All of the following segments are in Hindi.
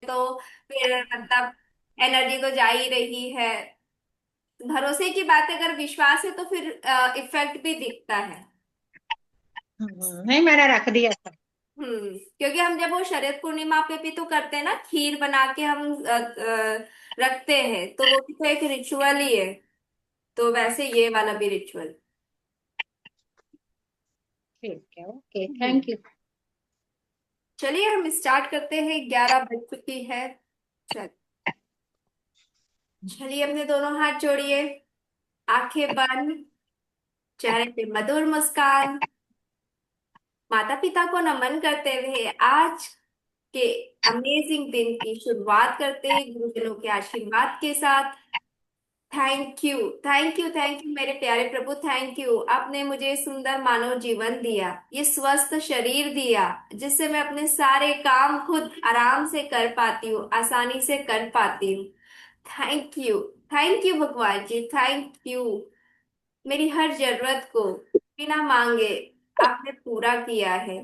तो फिर मतलब एनर्जी तो जा ही रही है। भरोसे की बात है, अगर विश्वास है तो फिर इफेक्ट भी दिखता है। नहीं, मैंने रख दिया था। क्योंकि हम जब वो शरद पूर्णिमा पे भी तो करते हैं ना, खीर बना के हम रखते हैं, तो वो भी तो एक रिचुअल ही है। तो वैसे ये वाला भी रिचुअल। ठीक है, ओके, हम्म थैंक यू। चलिए हम स्टार्ट करते हैं, 11 बज चुकी है। चल, चलिए अपने दोनों हाथ जोड़िए, आंखें बंद, चेहरे पे मधुर मुस्कान, माता पिता को नमन करते हुए आज के अमेजिंग दिन की शुरुआत करते हैं गुरुजनों के आशीर्वाद के साथ। Thank you, thank you, thank you मेरे प्यारे प्रभु, थैंक यू। आपने मुझे सुंदर मानव जीवन दिया, ये स्वस्थ शरीर दिया, जिससे मैं अपने सारे काम खुद आराम से कर पाती हूँ, आसानी से कर पाती हूँ। थैंक यू, थैंक यू भगवान जी, थैंक यू। मेरी हर जरूरत को बिना मांगे आपने पूरा किया है।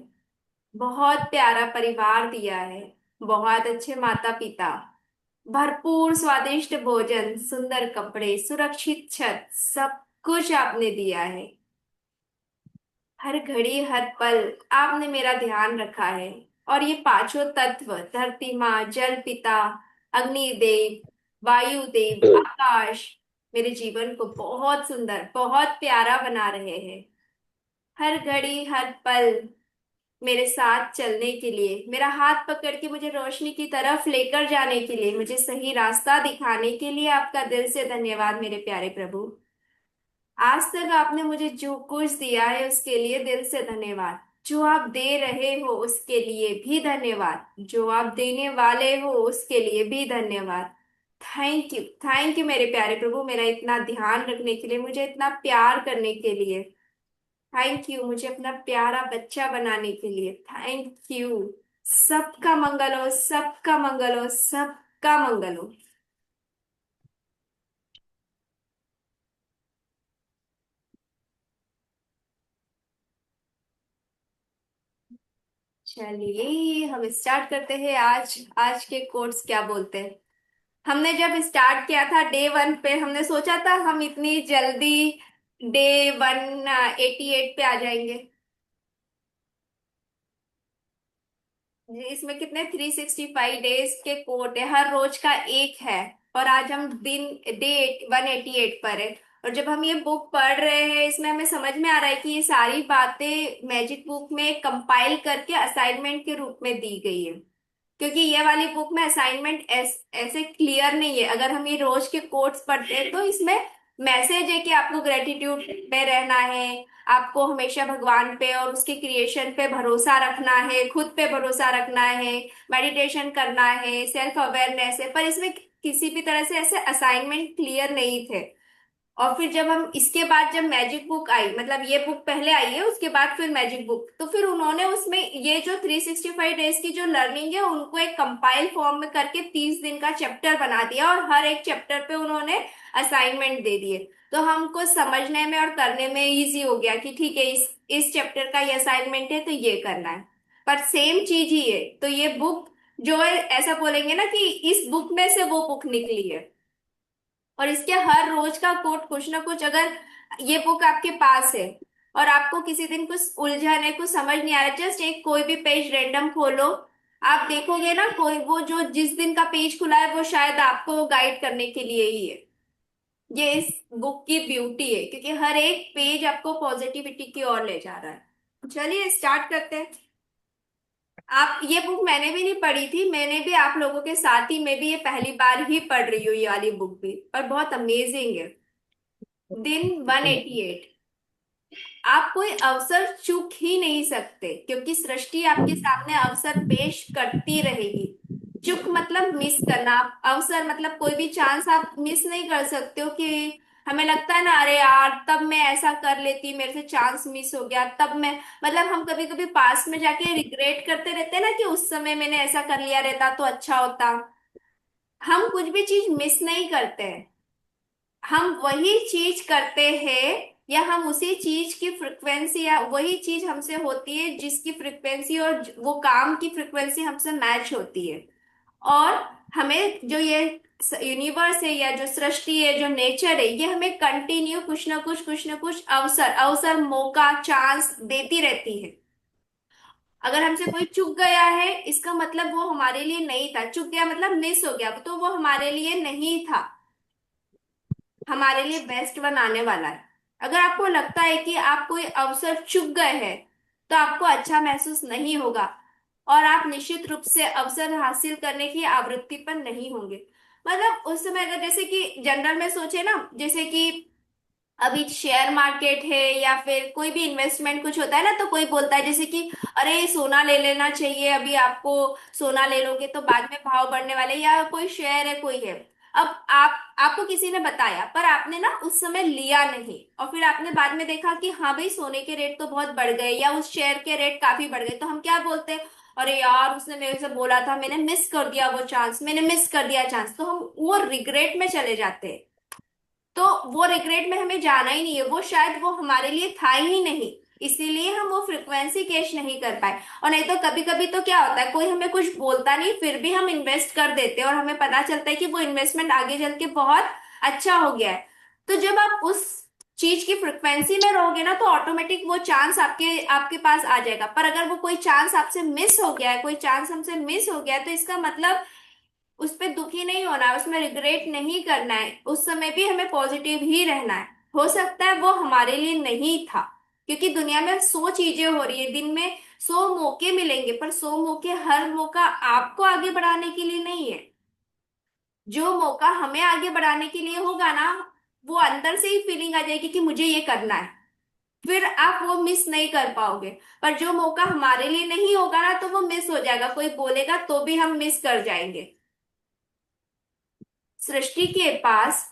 बहुत प्यारा परिवार दिया है, बहुत अच्छे माता पिता, भरपूर स्वादिष्ट भोजन, सुंदर कपड़े, सुरक्षित छत, सब कुछ आपने दिया है। हर घड़ी हर पल आपने मेरा ध्यान रखा है। और ये पांचों तत्व, धरती माँ, जल पिता, अग्नि देव, वायु देव, आकाश, मेरे जीवन को बहुत सुंदर, बहुत प्यारा बना रहे हैं। हर घड़ी हर पल मेरे साथ चलने के लिए, मेरा हाथ पकड़ के मुझे रोशनी की तरफ लेकर जाने के लिए, मुझे सही रास्ता दिखाने के लिए आपका दिल से धन्यवाद मेरे प्यारे प्रभु। आज तक आपने मुझे जो कुछ दिया है उसके लिए दिल से धन्यवाद। जो आप दे रहे हो उसके लिए भी धन्यवाद, जो आप देने वाले हो उसके लिए भी धन्यवाद। थैंक यू, थैंक यू मेरे प्यारे प्रभु, मेरा इतना ध्यान रखने के लिए, मुझे इतना प्यार करने के लिए। थैंक यू, मुझे अपना प्यारा बच्चा बनाने के लिए। Thank you. सबका मंगल हो, सबका मंगल हो, सबका मंगल हो। चलिए हम स्टार्ट करते हैं। आज आज के कोर्स क्या बोलते हैं। हमने जब स्टार्ट किया था डे 1 पे, हमने सोचा था हम इतनी जल्दी डे 188 पे आ जाएंगे। इसमें कितने 365 डेज के कोट है, हर रोज का एक है। और आज हम दिन डे 188 पर है। और जब हम ये बुक पढ़ रहे हैं, इसमें हमें समझ में आ रहा है कि ये सारी बातें मैजिक बुक में कंपाइल करके असाइनमेंट के रूप में दी गई है। क्योंकि ये वाली बुक में असाइनमेंट ऐसे क्लियर नहीं है। अगर हम ये रोज के कोट्स पढ़ते हैं तो इसमें मैसेज है कि आपको ग्रेटिट्यूड में रहना है, आपको हमेशा भगवान पे और उसके क्रिएशन पे भरोसा रखना है, खुद पे भरोसा रखना है, मेडिटेशन करना है, सेल्फ अवेयरनेस है। पर इसमें किसी भी तरह से ऐसे असाइनमेंट क्लियर नहीं थे। और फिर जब हम इसके बाद जब मैजिक बुक आई, मतलब ये बुक पहले आई है उसके बाद फिर मैजिक बुक, तो फिर उन्होंने उसमें ये जो 365 डेज की जो लर्निंग है उनको एक कंपाइल फॉर्म में करके 30 दिन का चैप्टर बना दिया, और हर एक चैप्टर पे उन्होंने असाइनमेंट दे दिए। तो हमको समझने में और करने में इजी हो गया कि ठीक है, इस चैप्टर का ये असाइनमेंट है तो ये करना है। पर सेम चीज ही है, तो ये बुक जो है, ऐसा बोलेंगे ना कि इस बुक में से वो बुक निकली है। और इसके हर रोज का कोट कुछ ना कुछ, अगर ये बुक आपके पास है और आपको किसी दिन कुछ उलझन है, कुछ समझ नहीं आ रहा, जस्ट एक कोई भी पेज रेंडम खोलो, आप देखोगे ना कोई वो जो जिस दिन का पेज खुला है वो शायद आपको गाइड करने के लिए ही है। ये इस बुक की ब्यूटी है, क्योंकि हर एक पेज आपको पॉजिटिविटी की ओर ले जा रहा है। चलिए स्टार्ट करते हैं। आप ये बुक मैंने भी नहीं पढ़ी थी, मैंने भी आप लोगों के साथ ही, मैं भी ये पहली बार ही पढ़ रही हूँ ये वाली बुक भी, और बहुत अमेजिंग है। दिन 188। आप कोई अवसर चूक ही नहीं सकते, क्योंकि सृष्टि आपके सामने अवसर पेश करती रहेगी। चूक मतलब मिस करना, अवसर मतलब कोई भी चांस आप मिस नहीं कर सकते हो। कि हमें लगता है ना, अरे यार तब मैं ऐसा कर लेती, मेरे से चांस मिस हो गया, तब मैं, मतलब हम कभी कभी पास में जाके रिग्रेट करते रहते हैं ना कि उस समय मैंने ऐसा कर लिया रहता तो अच्छा होता। हम कुछ भी चीज मिस नहीं करते हैं, हम वही चीज करते हैं, या हम उसी चीज की फ्रिक्वेंसी, या वही चीज हमसे होती है जिसकी फ्रिक्वेंसी और वो काम की फ्रिक्वेंसी हमसे मैच होती है। और हमें जो ये यूनिवर्स है या जो सृष्टि है, जो नेचर है, ये हमें कंटिन्यू कुछ ना कुछ अवसर अवसर मौका चांस देती रहती है। अगर हमसे कोई चूक गया है, इसका मतलब वो हमारे लिए नहीं था। चूक गया मतलब मिस हो गया, तो वो हमारे लिए नहीं था, हमारे लिए बेस्ट बनाने वाला है। अगर आपको लगता है कि आप कोई अवसर चूक गए हैं, तो आपको अच्छा महसूस नहीं होगा, और आप निश्चित रूप से अवसर हासिल करने की आवृत्ति पर नहीं होंगे। मतलब उस समय अगर जैसे कि जनरल में सोचे ना, जैसे कि अभी शेयर मार्केट है या फिर कोई भी इन्वेस्टमेंट कुछ होता है ना, तो कोई बोलता है जैसे कि अरे सोना ले लेना चाहिए, अभी आपको सोना ले लोगे तो बाद में भाव बढ़ने वाले, या कोई शेयर है कोई है। अब आपको किसी ने बताया पर आपने ना उस समय लिया नहीं, और फिर आपने बाद में देखा कि हाँ भाई सोने के रेट तो बहुत बढ़ गए या उस शेयर के रेट काफी बढ़ गए, तो हम क्या बोलते हैं, अरे यार उसने मेरे से बोला था, मैंने मिस कर दिया वो चांस, मैंने मिस कर दिया चांस, तो हम वो रिग्रेट में चले जाते हैं। तो वो रिग्रेट में हमें जाना ही नहीं है, वो शायद वो हमारे लिए था ही नहीं, इसीलिए हम वो फ्रिक्वेंसी कैच नहीं कर पाए। और नहीं तो कभी कभी तो क्या होता है, कोई हमें कुछ बोलता नहीं फिर भी हम इन्वेस्ट कर देते हैं, और हमें पता चलता है कि वो इन्वेस्टमेंट आगे चल के बहुत अच्छा हो गया है। तो जब आप उस चीज की फ्रिक्वेंसी में रहोगे ना, तो ऑटोमेटिक वो चांस आपके आपके पास आ जाएगा। पर अगर वो कोई चांस आपसे मिस हो गया है, कोई चांस हमसे मिस हो गया है, तो इसका मतलब उस पे दुखी नहीं होना है, उसमें रिग्रेट नहीं करना है, उस समय भी हमें पॉजिटिव ही रहना है। हो सकता है वो हमारे लिए नहीं था, क्योंकि दुनिया में 100 चीजें हो रही है, दिन में 100 मौके मिलेंगे, पर 100 मौके, हर मौका आपको आगे बढ़ाने के लिए नहीं है। जो मौका हमें आगे बढ़ाने के लिए होगा ना, वो अंदर से ही फीलिंग आ जाएगी कि मुझे ये करना है, फिर आप वो मिस नहीं कर पाओगे। पर जो मौका हमारे लिए नहीं होगा ना, तो वो मिस हो जाएगा, कोई बोलेगा तो भी हम मिस कर जाएंगे। सृष्टि के पास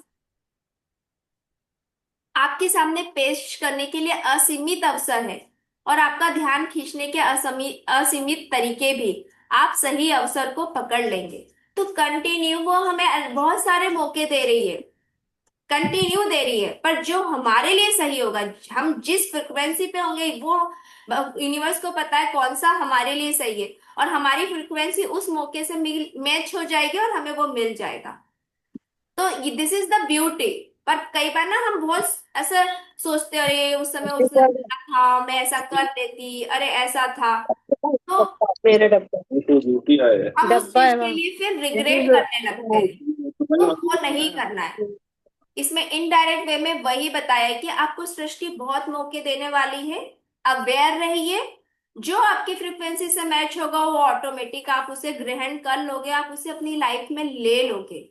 आपके सामने पेश करने के लिए असीमित अवसर है, और आपका ध्यान खींचने के असीमित तरीके भी। आप सही अवसर को पकड़ लेंगे तो कंटिन्यू वो हमें बहुत सारे मौके दे रही है, कंटिन्यू दे रही है, पर जो हमारे लिए सही होगा, हम जिस फ्रिक्वेंसी पे होंगे, वो यूनिवर्स को पता है कौन सा हमारे लिए सही है, और हमारी फ्रिक्वेंसी उस मौके से मैच हो जाएगी और हमें वो मिल जाएगा। तो दिस इज द ब्यूटी। पर कई बार ना हम बहुत ऐसा सोचते हैं, अरे उस समय उसने बोला था, मैं ऐसा कर लेती, अरे ऐसा था। तो मेरा डब्बा ये तो ड्यूटी है। हम उस डब्बा चीज है के वहाँ। लिए फिर This रिग्रेट is करने लगते हैं, तो वो नहीं a- करना है। इसमें इनडायरेक्ट वे में वही बताया है कि आपको सृष्टि बहुत मौके देने वाली है, अवेयर रहिए। जो आपकी फ्रीक्वेंसी से मैच होगा वो ऑटोमेटिक आप उसे ग्रहण कर लोगे, आप उसे अपनी लाइफ में ले लोगे।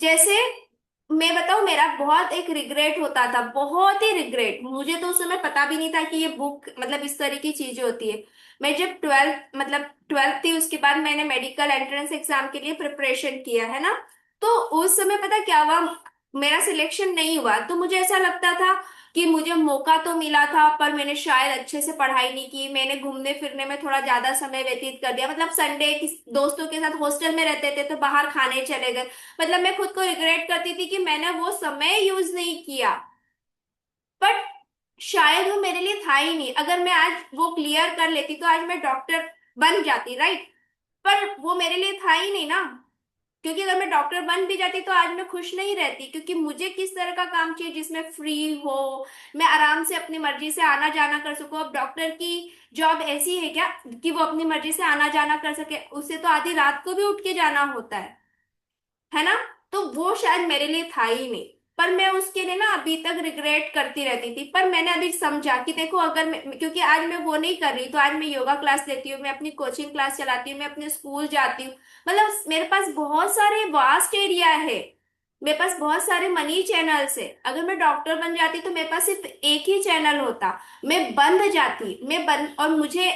जैसे मैं बताऊं, मेरा बहुत एक रिग्रेट होता था, बहुत ही रिग्रेट, मुझे तो उस समय पता भी नहीं था कि ये बुक मतलब इस तरह की चीजें होती है। मैं जब ट्वेल्थ थी, उसके बाद मैंने मेडिकल एंट्रेंस एग्जाम के लिए प्रिपरेशन किया है ना, तो उस समय पता क्या हुआ, मेरा सिलेक्शन नहीं हुआ, तो मुझे ऐसा लगता था कि मुझे मौका तो मिला था, पर मैंने शायद अच्छे से पढ़ाई नहीं की, मैंने घूमने फिरने में थोड़ा ज्यादा समय व्यतीत कर दिया, मतलब संडे दोस्तों के साथ हॉस्टल में रहते थे तो बाहर खाने चले गए। मतलब मैं खुद को रिग्रेट करती थी कि मैंने वो समय यूज नहीं किया। बट शायद वो मेरे लिए था ही नहीं, अगर मैं आज वो क्लियर कर लेती तो आज मैं डॉक्टर बन जाती, राइट। पर वो मेरे लिए था ही नहीं ना, क्योंकि अगर मैं डॉक्टर बन भी जाती तो आज मैं खुश नहीं रहती, क्योंकि मुझे किस तरह का काम चाहिए जिसमें फ्री हो, मैं आराम से अपनी मर्जी से आना जाना कर सकूं। अब डॉक्टर की जॉब ऐसी है क्या कि वो अपनी मर्जी से आना जाना कर सके, उसे तो आधी रात को भी उठ के जाना होता है ना। तो वो शायद मेरे लिए था ही नहीं, पर मैं उसके लिए ना अभी तक रिग्रेट करती रहती थी। पर मैंने अभी समझा कि देखो, अगर मैं, क्योंकि आज मैं वो नहीं कर रही, तो आज मैं योगा क्लास लेती हूँ, मैं अपनी कोचिंग क्लास चलाती हूँ, मैं अपने स्कूल जाती हूँ, मतलब मेरे पास बहुत सारे वास्ट एरिया है, मेरे पास बहुत सारे मनी चैनल्स है। अगर मैं डॉक्टर बन जाती तो मेरे पास सिर्फ एक ही चैनल होता, मैं बंद जाती, मैं बंद, और मुझे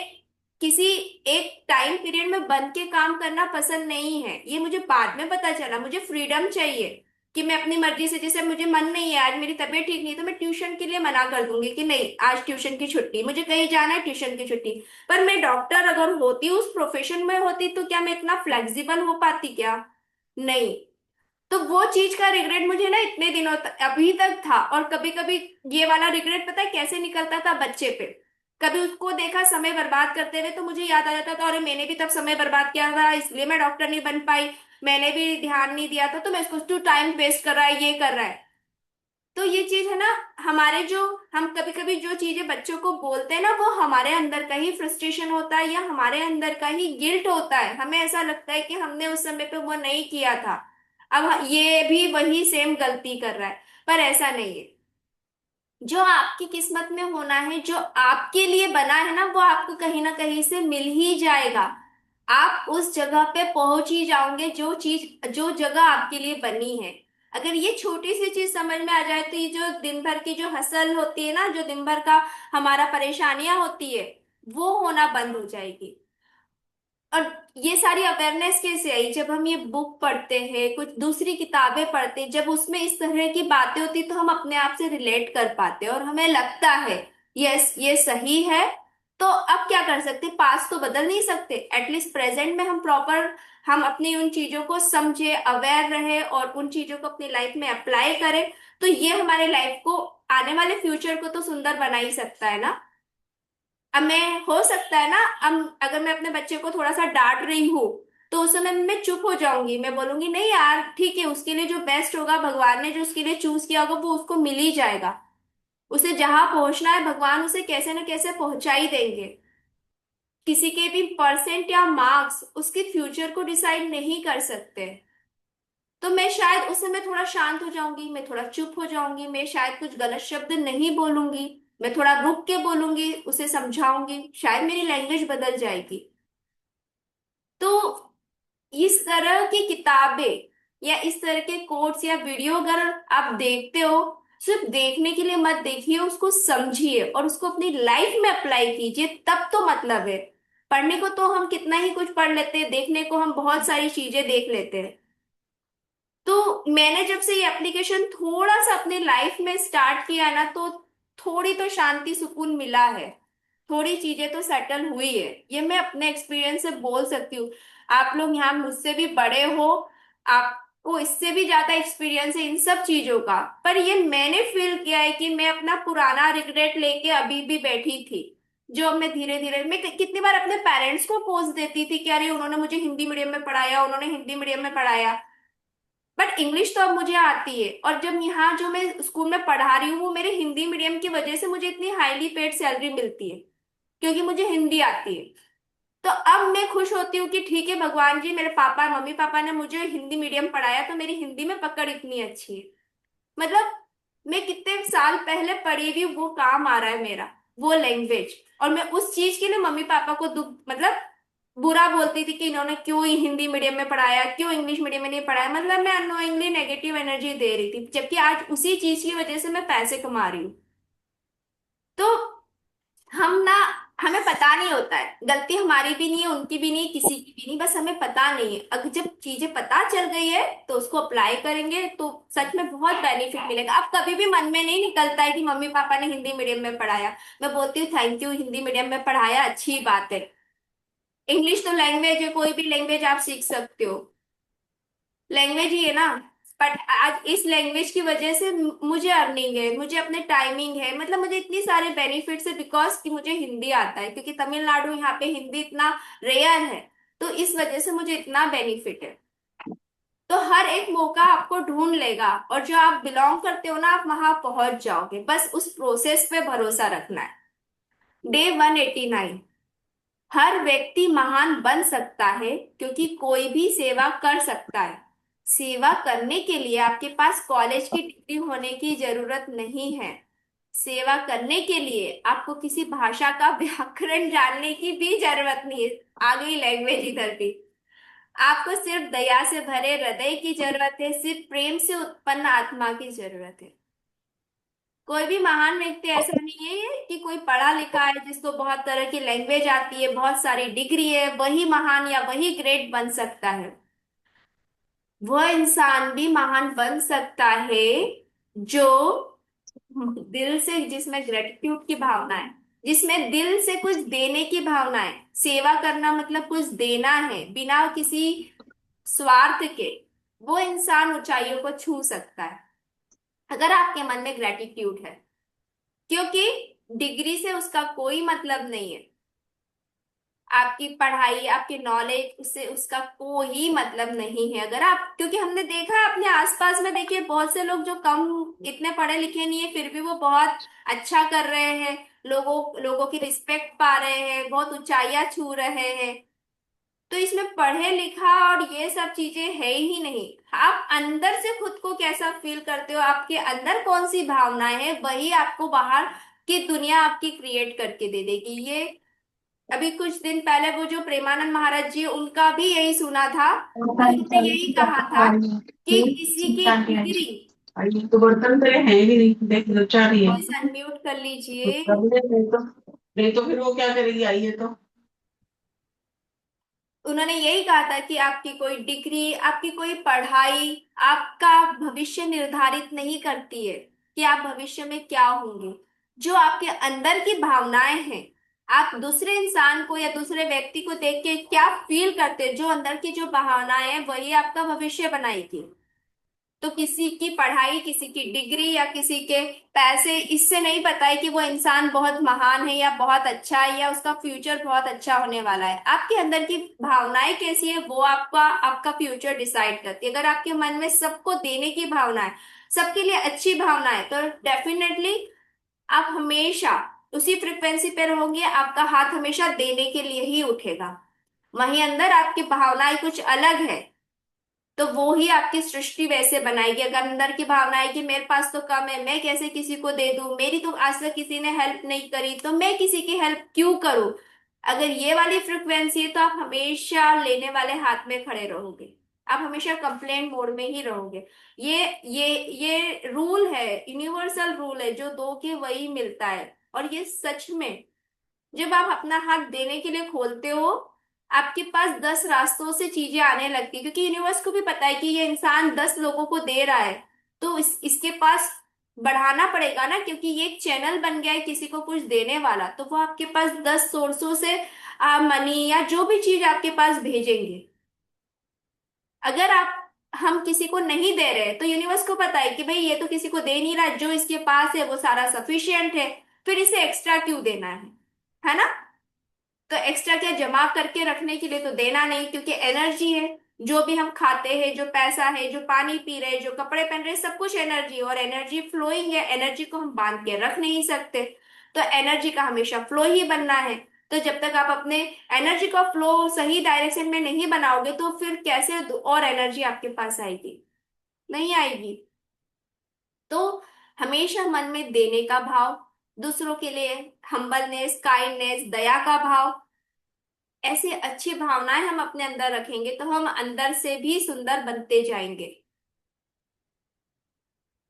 किसी एक टाइम पीरियड में बंद के काम करना पसंद नहीं है, ये मुझे बाद में पता चला। मुझे फ्रीडम चाहिए कि मैं अपनी मर्जी से, जैसे मुझे मन नहीं है, आज मेरी तबीयत ठीक नहीं है, तो मैं ट्यूशन के लिए मना कर दूंगी कि नहीं आज ट्यूशन की छुट्टी, मुझे कहीं जाना है ट्यूशन की छुट्टी। पर मैं डॉक्टर अगर होती, उस प्रोफेशन में होती, तो क्या मैं इतना फ्लेक्सिबल हो पाती क्या? नहीं। तो वो चीज का रिग्रेट मुझे ना इतने दिनों तक अभी तक था, और कभी कभी ये वाला रिग्रेट पता है कैसे निकलता था, बच्चे पे। कभी उसको देखा समय बर्बाद करते हुए तो मुझे याद आ जाता था, अरे मैंने भी तब समय बर्बाद किया था, इसलिए मैं डॉक्टर नहीं बन पाई, मैंने भी ध्यान नहीं दिया था, तो मैं इसको तू टाइम वेस्ट कर रहा है, ये कर रहा है। तो ये चीज है ना, हमारे जो, हम कभी कभी जो चीजें बच्चों को बोलते हैं ना, वो हमारे अंदर का ही फ्रस्ट्रेशन होता है या हमारे अंदर का ही गिल्ट होता है, हमें ऐसा लगता है कि हमने उस समय पे वो नहीं किया था, अब ये भी वही सेम गलती कर रहा है। पर ऐसा नहीं है, जो आपकी किस्मत में होना है, जो आपके लिए बना है ना, वो आपको कहीं ना कहीं से मिल ही जाएगा। आप उस जगह पे पहुंच ही जाओगे, जो जगह आपके लिए बनी है। अगर ये छोटी सी चीज समझ में आ जाए तो ये जो दिन भर की जो हसल होती है ना, जो दिन भर का हमारा परेशानियां होती है, वो होना बंद हो जाएगी। और ये सारी अवेयरनेस कैसे आई, जब हम ये बुक पढ़ते हैं, कुछ दूसरी किताबें पढ़ते हैं, जब उसमें इस तरह की बातें होती तो हम अपने आप से रिलेट कर पाते हैं और हमें लगता है यस ये सही है। तो अब क्या कर सकते, पास्ट तो बदल नहीं सकते, एटलीस्ट प्रेजेंट में हम प्रॉपर, हम अपनी उन चीजों को समझे, अवेयर रहे और उन चीजों को अपनी लाइफ में अप्लाई करें। तो ये हमारे लाइफ को, आने वाले फ्यूचर को तो सुंदर बना ही सकता है ना। अब मैं, हो सकता है ना, अब अगर मैं अपने बच्चे को थोड़ा सा डांट रही हूँ तो उस समय मैं चुप हो जाऊंगी, मैं बोलूंगी नहीं यार ठीक है, उसके लिए जो बेस्ट होगा, भगवान ने जो उसके लिए चूज किया होगा वो उसको मिल ही जाएगा। उसे जहां पहुंचना है भगवान उसे कैसे न कैसे पहुंचा ही देंगे। किसी के भी परसेंट या मार्क्स उसके फ्यूचर को डिसाइड नहीं कर सकते। तो मैं शायद उस समय थोड़ा शांत हो जाऊंगी, मैं थोड़ा चुप हो जाऊंगी, मैं शायद कुछ गलत शब्द नहीं बोलूंगी, मैं थोड़ा रुक के बोलूंगी, उसे समझाऊंगी, शायद मेरी लैंग्वेज बदल जाएगी। तो इस तरह की किताबें या इस तरह के कोट्स या वीडियो अगर आप देखते हो, सिर्फ देखने के लिए मत देखिए, उसको समझिए और उसको अपनी लाइफ में अप्लाई कीजिए, तब तो मतलब है। पढ़ने को तो हम कितना ही कुछ पढ़ लेते हैं, देखने को हम बहुत सारी चीजें देख लेते हैं। तो मैंने जब से ये एप्लीकेशन थोड़ा सा अपने लाइफ में स्टार्ट किया ना, तो थोड़ी तो शांति सुकून मिला है, थोड़ी चीजें तो सेटल हुई है, ये मैं अपने एक्सपीरियंस से बोल सकती हूँ। आप लोग यहाँ मुझसे भी बड़े हो, आपको इससे भी ज्यादा एक्सपीरियंस है इन सब चीजों का, पर ये मैंने फील किया है कि मैं अपना पुराना रिग्रेट लेके अभी भी बैठी थी। जो अब मैं धीरे धीरे, मैं कितनी बार अपने पेरेंट्स को पोज देती थी कि अरे उन्होंने मुझे हिंदी मीडियम में पढ़ाया, उन्होंने हिंदी मीडियम में पढ़ाया, बट इंग्लिश तो अब मुझे आती है। और जब यहाँ जो मैं स्कूल में पढ़ा रही हूँ, वो मेरे हिंदी मीडियम की वजह से मुझे इतनी हाईली पेड सैलरी मिलती है, क्योंकि मुझे हिंदी आती है। तो अब मैं खुश होती हूँ कि ठीक है भगवान जी, मेरे पापा मम्मी पापा ने मुझे हिंदी मीडियम पढ़ाया तो मेरी हिंदी में पकड़ इतनी अच्छी है। मतलब मैं कितने साल पहले पढ़ी हुई वो काम आ रहा है मेरा, वो लैंग्वेज। और मैं उस चीज के लिए मम्मी पापा को दुख, मतलब बुरा बोलती थी कि इन्होंने क्यों ही हिंदी मीडियम में पढ़ाया, क्यों इंग्लिश मीडियम में नहीं पढ़ाया, मतलब मैं अनोइंगली नेगेटिव एनर्जी दे रही थी, जबकि आज उसी चीज की वजह से मैं पैसे कमा रही हूँ। तो हम ना, हमें पता नहीं होता है, गलती हमारी भी नहीं है, उनकी भी नहीं, किसी की भी नहीं, बस हमें पता नहीं है। अगर जब चीजें पता चल गई है तो उसको अप्लाई करेंगे तो सच में बहुत बेनिफिट मिलेगा। अब कभी भी मन में नहीं निकलता है कि मम्मी पापा ने हिंदी मीडियम में पढ़ाया, मैं बोलती हूँ थैंक यू, हिंदी मीडियम में पढ़ाया, अच्छी बात है। इंग्लिश तो लैंग्वेज है, कोई भी लैंग्वेज आप सीख सकते हो, लैंग्वेज ही है ना। बट आज इस लैंग्वेज की वजह से मुझे अर्निंग है, मुझे अपने टाइमिंग है, मतलब मुझे इतनी सारे बेनिफिट्स है, बिकॉज कि मुझे हिंदी आता है, क्योंकि तमिलनाडु यहाँ पे हिंदी इतना रेयर है, तो इस वजह से मुझे इतना बेनिफिट है। तो हर एक मौका आपको ढूंढ लेगा, और जो आप बिलोंग करते हो ना, आप वहां पहुंच जाओगे, बस उस प्रोसेस पे भरोसा रखना है। डे 189, हर व्यक्ति महान बन सकता है क्योंकि कोई भी सेवा कर सकता है। सेवा करने के लिए आपके पास कॉलेज की डिग्री होने की जरूरत नहीं है। सेवा करने के लिए आपको किसी भाषा का व्याकरण जानने की भी जरूरत नहीं है। आ गई लैंग्वेज इधर भी। आपको सिर्फ दया से भरे हृदय की जरूरत है, सिर्फ प्रेम से उत्पन्न आत्मा की जरूरत है। कोई भी महान व्यक्ति ऐसा नहीं है ये कि कोई पढ़ा लिखा है, जिसको बहुत तरह की लैंग्वेज आती है, बहुत सारी डिग्री है, वही महान या वही ग्रेट बन सकता है। वह इंसान भी महान बन सकता है जो दिल से, जिसमें ग्रेटिट्यूड की भावना है, जिसमें दिल से कुछ देने की भावना है। सेवा करना मतलब कुछ देना है बिना किसी स्वार्थ के। वो इंसान ऊंचाइयों को छू सकता है, अगर आपके मन में ग्रेटिट्यूड है। क्योंकि डिग्री से उसका कोई मतलब नहीं है। आपकी पढ़ाई, आपकी नॉलेज, उससे उसका कोई मतलब नहीं है। अगर आप, क्योंकि हमने देखा है अपने आसपास में, देखिए बहुत से लोग जो कम, इतने पढ़े लिखे नहीं है, फिर भी वो बहुत अच्छा कर रहे हैं। लोगों लोगों की रिस्पेक्ट पा रहे हैं, बहुत ऊंचाइयां छू रहे हैं। तो इसमें पढ़े लिखा और ये सब चीजें है ही नहीं। आप अंदर से खुद को कैसा फील करते हो, आपके अंदर कौन सी भावनाएं हैं, वही आपको बाहर की दुनिया आपकी क्रिएट करके दे देगी। ये अभी कुछ दिन पहले वो जो प्रेमानंद महाराज जी, उनका भी यही सुना था। तो उन्होंने यही कहा था कि किसी की डिग्री। तो बर्तन तो ये है ही नहीं, देख लो चाह रही है। वॉइस अनम्यूट कर लीजिए। नहीं तो फिर वो क्या करेगी, आई है तो। उन्होंने यही कहा था कि आपकी कोई डिग्री, आपकी कोई पढ़ाई आपका भविष्य निर्धारित नहीं करती है कि आप भविष्य में क्या होंगे। जो आपके अंदर की भावनाएं हैं, आप दूसरे इंसान को या दूसरे व्यक्ति को देख के क्या फील करते हैं, जो अंदर की जो भावनाएं हैं, वही आपका भविष्य बनाएगी। तो किसी की पढ़ाई, किसी की डिग्री या किसी के पैसे इससे नहीं पता है कि वो इंसान बहुत महान है या बहुत अच्छा है या उसका फ्यूचर बहुत अच्छा होने वाला है। आपके अंदर की भावनाएं कैसी है, वो आपका आपका फ्यूचर डिसाइड करती है। अगर आपके मन में सबको देने की भावना है, सबके लिए अच्छी भावना है, तो डेफिनेटली आप हमेशा उसी फ्रिक्वेंसी पे रहोगे। आपका हाथ हमेशा देने के लिए ही उठेगा। वहीं अंदर आपकी भावनाएं कुछ अलग है, तो वो ही आपकी सृष्टि वैसे बनाएगी। अगर अंदर की भावना है कि मेरे पास तो कम है, मैं कैसे किसी को दे दूं, मेरी तो आज तक किसी ने हेल्प नहीं करी, तो मैं किसी की हेल्प क्यों करूं। अगर ये वाली फ्रिक्वेंसी है, तो आप हमेशा लेने वाले हाथ में खड़े रहोगे। आप हमेशा कंप्लेंट मोड में ही रहोगे। ये रूल है, यूनिवर्सल रूल है, जो दोगे वही मिलता है। और ये सच में, जब आप अपना हाथ देने के लिए खोलते हो, आपके पास 10 रास्तों से चीजें आने लगती है, क्योंकि यूनिवर्स को भी पता है कि ये इंसान 10 लोगों को दे रहा है। तो इसके पास बढ़ाना पड़ेगा ना, क्योंकि ये एक चैनल बन गया है किसी को कुछ देने वाला। तो वो आपके पास 10 सोर्सों से मनी या जो भी चीज आपके पास भेजेंगे। अगर आप, हम किसी को नहीं दे रहे, तो यूनिवर्स को पता है कि भाई ये तो किसी को दे नहीं रहा, जो इसके पास है वो सारा सफिशिएंट है, फिर इसे एक्स्ट्रा क्यों देना है ना। तो एक्स्ट्रा क्या, जमा करके रखने के लिए तो देना नहीं, क्योंकि एनर्जी है। जो भी हम खाते हैं, जो पैसा है, जो पानी पी रहे हैं, जो कपड़े पहन रहे हैं, सब कुछ एनर्जी है। और एनर्जी फ्लोइंग है, एनर्जी को हम बांध के रख नहीं सकते। तो एनर्जी का हमेशा फ्लो ही बनना है। तो जब तक आप अपने एनर्जी का फ्लो सही डायरेक्शन में नहीं बनाओगे, तो फिर कैसे और एनर्जी आपके पास आएगी, नहीं आएगी। तो हमेशा मन में देने का भाव, दूसरों के लिए हम्बलनेस, काइंडनेस, दया का भाव, ऐसी अच्छी भावनाएं हम अपने अंदर रखेंगे, तो हम अंदर से भी सुंदर बनते जाएंगे।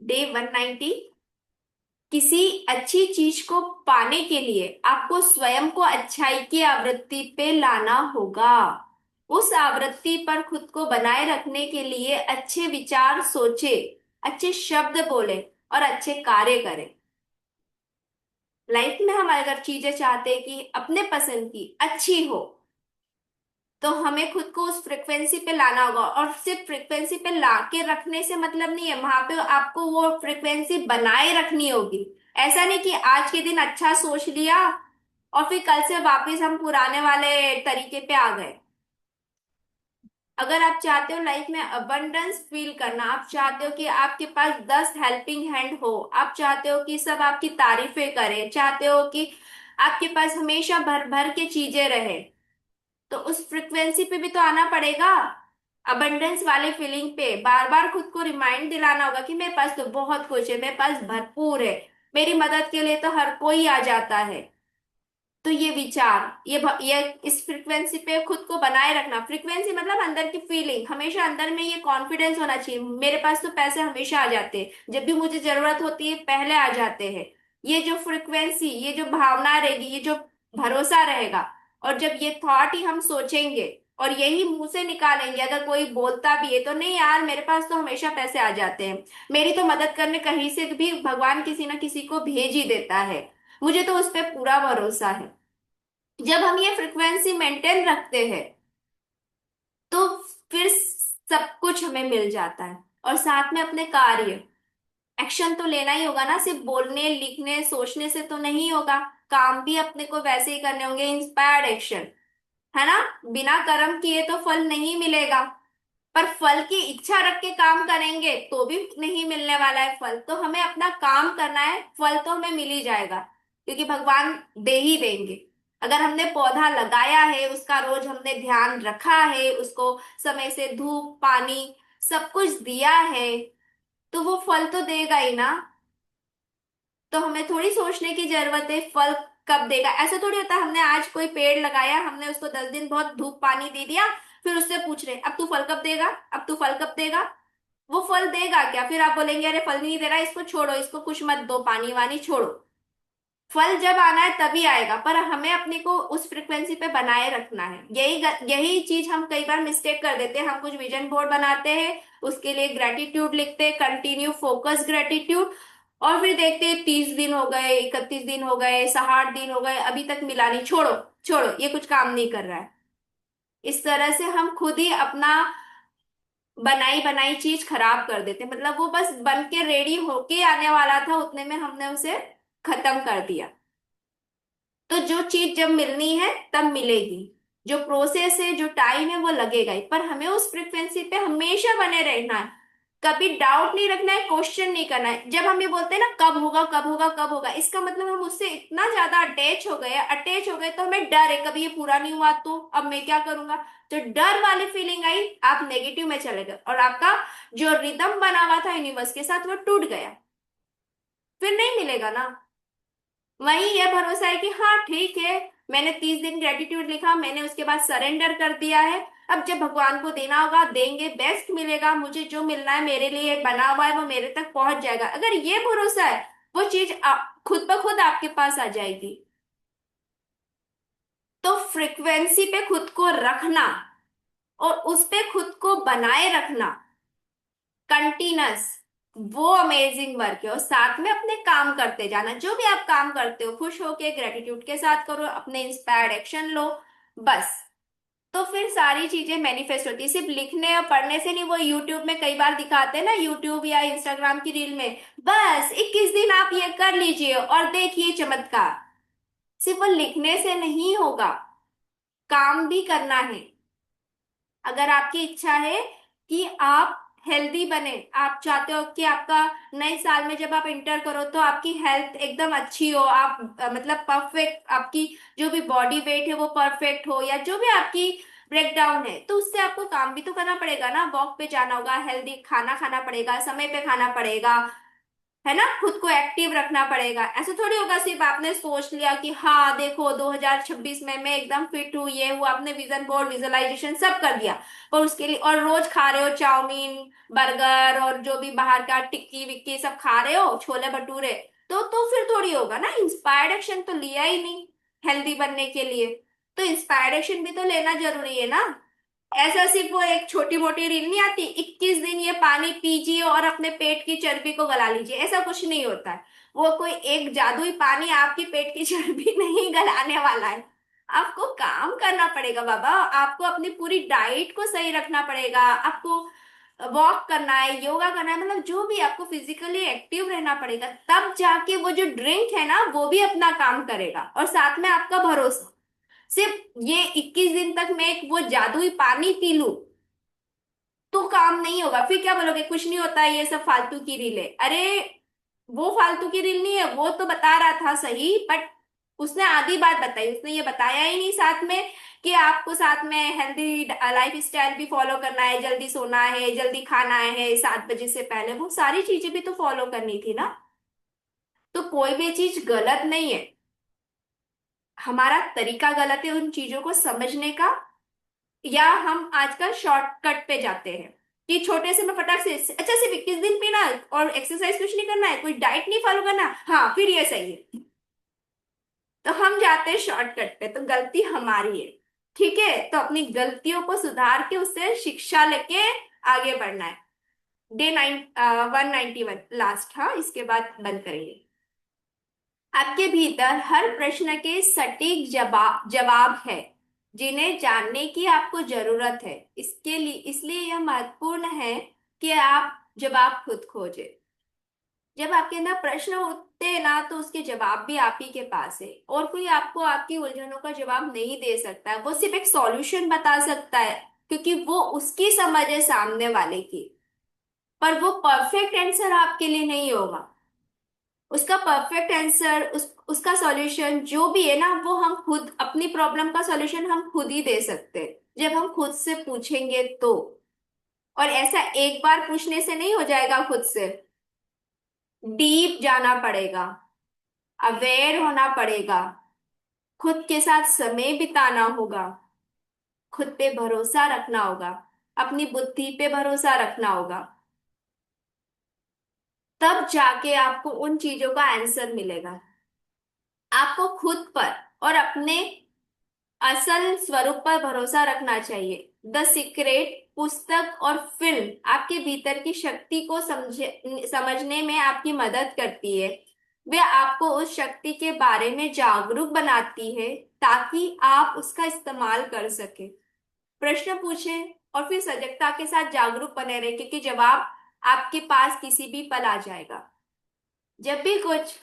डे 190। किसी अच्छी चीज को पाने के लिए आपको स्वयं को अच्छाई की आवृत्ति पे लाना होगा। उस आवृत्ति पर खुद को बनाए रखने के लिए अच्छे विचार सोचे, अच्छे शब्द बोले और अच्छे कार्य करें। लाइफ में हम अगर चीजें चाहते हैं कि अपने पसंद की अच्छी हो, तो हमें खुद को उस फ्रिक्वेंसी पे लाना होगा। और सिर्फ फ्रिक्वेंसी पे ला के रखने से मतलब नहीं है, वहां पे आपको वो फ्रिक्वेंसी बनाए रखनी होगी। ऐसा नहीं कि आज के दिन अच्छा सोच लिया और फिर कल से वापस हम पुराने वाले तरीके पे आ गए। अगर आप चाहते हो लाइफ में अबंडेंस फील करना, आप चाहते हो कि आपके पास 10 हेल्पिंग हैंड हो, आप चाहते हो कि सब आपकी तारीफें करें, चाहते हो कि आपके पास हमेशा भर भर के चीजें रहे, तो उस फ्रिक्वेंसी पे भी तो आना पड़ेगा। अबंडेंस वाले फीलिंग पे बार बार खुद को रिमाइंड दिलाना होगा कि मेरे पास तो बहुत कुछ है, मेरे पास भरपूर है, मेरी मदद के लिए तो हर कोई आ जाता है। तो ये विचार, ये इस फ्रिक्वेंसी पे खुद को बनाए रखना। फ्रिक्वेंसी मतलब अंदर की फीलिंग, हमेशा अंदर में ये कॉन्फिडेंस होना चाहिए, मेरे पास तो पैसे हमेशा आ जाते हैं, जब भी मुझे जरूरत होती है पहले आ जाते हैं। ये जो फ्रिक्वेंसी, ये जो भावना रहेगी, ये जो भरोसा रहेगा। और जब ये थॉट ही हम सोचेंगे और यही मुंह से निकालेंगे, अगर कोई बोलता भी है तो, नहीं यार मेरे पास तो हमेशा पैसे आ जाते हैं, मेरी तो मदद करने कहीं से भी भगवान किसी ना किसी को भेज ही देता है, मुझे तो उस पर पूरा भरोसा है। जब हम ये फ्रिक्वेंसी मेंटेन रखते हैं, तो फिर सब कुछ हमें मिल जाता है। और साथ में अपने कार्य, एक्शन तो लेना ही होगा ना, सिर्फ बोलने लिखने सोचने से तो नहीं होगा। काम भी अपने को वैसे ही करने होंगे, इंस्पायर्ड एक्शन, है ना। बिना कर्म किए तो फल नहीं मिलेगा। पर फल की इच्छा रख के काम करेंगे तो भी नहीं मिलने वाला है फल। तो हमें अपना काम करना है, फल तो हमें मिल ही जाएगा, क्योंकि भगवान दे ही देंगे। अगर हमने पौधा लगाया है, उसका रोज हमने ध्यान रखा है, उसको समय से धूप पानी सब कुछ दिया है, तो वो फल तो देगा ही ना। तो हमें थोड़ी सोचने की जरूरत है फल कब देगा। ऐसा थोड़ी होता है हमने आज कोई पेड़ लगाया, हमने उसको 10 दिन बहुत धूप पानी दे दिया, फिर उससे पूछ रहे अब तू फल कब देगा, अब तू फल कब देगा। वो फल देगा क्या? फिर आप बोलेंगे अरे फल नहीं दे रहा, इसको छोड़ो, इसको कुछ मत दो, पानी वानी छोड़ो। फल जब आना है तभी आएगा, पर हमें अपने को उस फ्रिक्वेंसी पे बनाए रखना है। यही चीज हम कई बार मिस्टेक कर देते हैं। हम कुछ विजन बोर्ड बनाते हैं, उसके लिए ग्रेटिट्यूड लिखते हैं, कंटिन्यू फोकस ग्रेटिट्यूड, और फिर देखते हैं 30 दिन हो गए, 31 दिन हो गए, 60 दिन हो गए, अभी तक मिला नहीं। छोड़ो छोड़ो, ये कुछ काम नहीं कर रहा है। इस तरह से हम खुद ही अपना बनाई बनाई चीज खराब कर देते हैं। मतलब वो बस बन के रेडी होके आने वाला था, उतने में हमने उसे खत्म कर दिया। तो जो चीज जब मिलनी है तब मिलेगी, जो प्रोसेस है जो टाइम है वो लगेगा ही, पर हमें उस फ्रिक्वेंसी पे हमेशा बने रहना है। कभी डाउट नहीं रखना है, क्वेश्चन नहीं करना है। जब हम ये बोलते हैं ना कब होगा कब होगा कब होगा, इसका मतलब हम उससे इतना ज्यादा अटैच हो गए तो हमें डर है कभी ये पूरा नहीं हुआ तो अब मैं क्या करूंगा। तो डर वाली फीलिंग आई, आप नेगेटिव में चले गए और आपका जो रिदम बना हुआ था यूनिवर्स के साथ वो टूट गया, फिर नहीं मिलेगा ना। वही ये भरोसा है कि हाँ ठीक है, मैंने 30 दिन ग्रेटिट्यूड लिखा, मैंने उसके बाद सरेंडर कर दिया है। अब जब भगवान को देना होगा देंगे, बेस्ट मिलेगा, मुझे जो मिलना है मेरे लिए बना हुआ है वो मेरे तक पहुंच जाएगा। अगर ये भरोसा है, वो चीज खुद ब खुद आपके पास आ जाएगी। तो फ्रिक्वेंसी पे खुद को रखना और उस पे खुद को बनाए रखना कंटिन्यूस, वो अमेजिंग वर्क है। और साथ में अपने काम करते जाना, जो भी आप काम करते हो खुश होके ग्रेटिट्यूड के साथ करो, अपने इंस्पायर्ड एक्शन लो, बस। तो फिर सारी चीजें मैनिफेस्ट होती है। सिर्फ लिखने और पढ़ने से नहीं, वो यूट्यूब में कई बार दिखाते हैं ना, यूट्यूब या इंस्टाग्राम की रील में, बस 21 दिन आप ये कर लीजिए और देखिए चमत्कार। सिर्फ वो लिखने से नहीं होगा, काम भी करना है। अगर आपकी इच्छा है कि आप हेल्दी बने, आप चाहते हो कि आपका नए साल में जब आप इंटर करो तो आपकी हेल्थ एकदम अच्छी हो, आप मतलब परफेक्ट, आपकी जो भी बॉडी वेट है वो परफेक्ट हो, या जो भी आपकी ब्रेकडाउन है, तो उससे आपको काम भी तो करना पड़ेगा ना। वॉक पे जाना होगा, हेल्दी खाना खाना पड़ेगा, समय पे खाना पड़ेगा, है ना। खुद को एक्टिव रखना पड़ेगा। ऐसा थोड़ी होगा सिर्फ आपने सोच लिया कि हाँ देखो 2026 में मैं एकदम फिट हूँ, ये हूँ, आपने विजन बोर्ड विजुअलाइजेशन सब कर दिया, पर उसके लिए और रोज खा रहे हो चाउमीन बर्गर और जो भी बाहर का टिक्की विक्की सब खा रहे हो, छोले भटूरे, तो फिर थोड़ी होगा ना। इंस्पायर्ड एक्शन तो लिया ही नहीं हेल्दी बनने के लिए, तो इंस्पायर्ड एक्शन भी तो लेना जरूरी है ना। ऐसा सिर्फ वो एक छोटी मोटी रील नहीं आती, 21 दिन ये पानी पीजिए और अपने पेट की चर्बी को गला लीजिए, ऐसा कुछ नहीं होता है। वो कोई एक जादुई पानी आपकी पेट की चर्बी नहीं गलाने वाला है। आपको काम करना पड़ेगा बाबा, आपको अपनी पूरी डाइट को सही रखना पड़ेगा, आपको वॉक करना है, योगा करना है, मतलब जो भी आपको फिजिकली एक्टिव रहना पड़ेगा, तब जाके वो जो ड्रिंक है ना वो भी अपना काम करेगा। और साथ में आपका भरोसा। सिर्फ ये 21 दिन तक मैं एक वो जादुई पानी पी लूं तो काम नहीं होगा, फिर क्या बोलोगे कुछ नहीं होता है, ये सब फालतू की रील है। अरे वो फालतू की रील नहीं है, वो तो बता रहा था सही, बट उसने आधी बात बताई, उसने ये बताया ही नहीं साथ में कि आपको साथ में हेल्दी लाइफ स्टाइल भी फॉलो करना है, जल्दी सोना है, जल्दी खाना है 7 बजे से पहले, वो सारी चीजें भी तो फॉलो करनी थी ना। तो कोई भी चीज गलत नहीं है, हमारा तरीका गलत है उन चीजों को समझने का। या हम आजकल शॉर्टकट पे जाते हैं कि छोटे से मैं फटाक से, अच्छा सिर्फ 21 दिन पीना है और एक्सरसाइज कुछ नहीं करना है, कोई डाइट नहीं फॉलो करना, हाँ फिर ये सही है। तो हम जाते हैं शॉर्टकट पे, तो गलती हमारी है। ठीक है, तो अपनी गलतियों को सुधार के उससे शिक्षा लेके आगे बढ़ना है। डे 191 लास्ट, हाँ इसके बाद बंद करेंगे। आपके भीतर हर प्रश्न के सटीक जवाब जवाब है, जिन्हें जानने की आपको जरूरत है। इसके लिए इसलिए यह महत्वपूर्ण है कि आप जवाब खुद खोजें। जब आपके अंदर प्रश्न उठते हैं ना, तो उसके जवाब भी आप ही के पास है, और कोई आपको आपकी उलझनों का जवाब नहीं दे सकता है। वो सिर्फ एक सॉल्यूशन बता सकता है, क्योंकि वो उसकी समझ है सामने वाले की। पर वो परफेक्ट आंसर आपके लिए नहीं होगा। उसका परफेक्ट आंसर, उसका सॉल्यूशन जो भी है ना, वो हम खुद, अपनी प्रॉब्लम का सॉल्यूशन हम खुद ही दे सकते हैं, जब हम खुद से पूछेंगे तो। और ऐसा एक बार पूछने से नहीं हो जाएगा खुद से, डीप जाना पड़ेगा, अवेयर होना पड़ेगा, खुद के साथ समय बिताना होगा, खुद पे भरोसा रखना होगा, अपनी बुद्धि पे भरोसा रखना होगा। तब जाके आपको उन चीजों का आंसर मिलेगा। आपको खुद पर और अपने असल स्वरूप पर भरोसा रखना चाहिए। द सीक्रेट पुस्तक और फिल्म आपके भीतर की शक्ति को समझने में आपकी मदद करती है। वे आपको उस शक्ति के बारे में जागरूक बनाती है, ताकि आप उसका इस्तेमाल कर सके। प्रश्न पूछें और फिर सजगता के साथ जागरूक बने रहें, क्योंकि जवाब आपके पास किसी भी पल आ जाएगा। जब भी कुछ